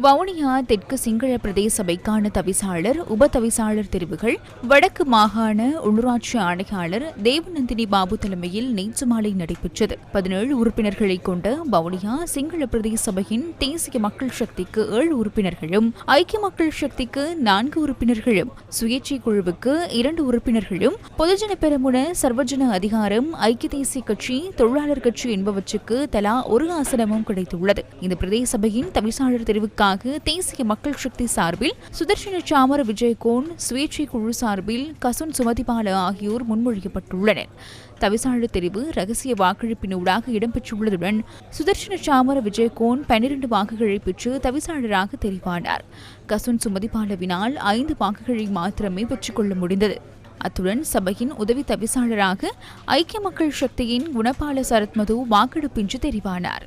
வவுனியா தெற்கு சிங்கள பிரதேச சபைக்கான தவிசாளர் உப தவிசாளர் தெரிவுகள் வடக்கு மாகாண உள்ளூராட்சி ஆணையாளர் தேவநந்தினி பாபு தலைமையில் நேற்று மாலை நடைபெற்றது. 17 உறுப்பினர்களை கொண்ட வவுனியா சிங்கள பிரதேச சபையின் தேசிய மக்கள் சக்திக்கு 7 உறுப்பினர்களும், ஐக்கிய மக்கள் சக்திக்கு 4 உறுப்பினர்களும், சுயேட்சை குழுவுக்கு 2 உறுப்பினர்களும், பொதுஜன பெரமுன, சர்வஜன அதிகாரம், ஐக்கிய தேசிய கட்சி, தொழிலாளர் கட்சி என்பவற்றுக்கு தலா 1 ஆசனமும் கிடைத்துள்ளது. இந்த பிரதேச சபையின் தவிசாளர் தெரிவுக்காக தேசிய மக்கள் சக்தி சார்பில் சுதர்ஷன சாமர விஜயகோன், சுயேட்சை குழு சார்பில் கசுன் சுமதிபால ஆகியோர் முன்மொழியப்பட்டுள்ளனர். தவிசாளர் தெரிவு ரகசிய வாக்கெடுப்பினூடாக இடம்பெற்றுள்ளதுடன் சுதர்ஷன சாமர விஜயகோன் 12 வாக்குகளை பெற்று தவிசாளராக தெரிவானார். கசுன் சுமதிபாலவினால் 5 வாக்குகளை மாத்திரமே பெற்றுக்கொள்ள முடிந்தது. அத்துடன் சபையின் உதவி தவிசாளராக ஐக்கிய மக்கள் சக்தியின் குணபால சரத்மது வாக்கெடுப்பின்றி தெரிவானார்.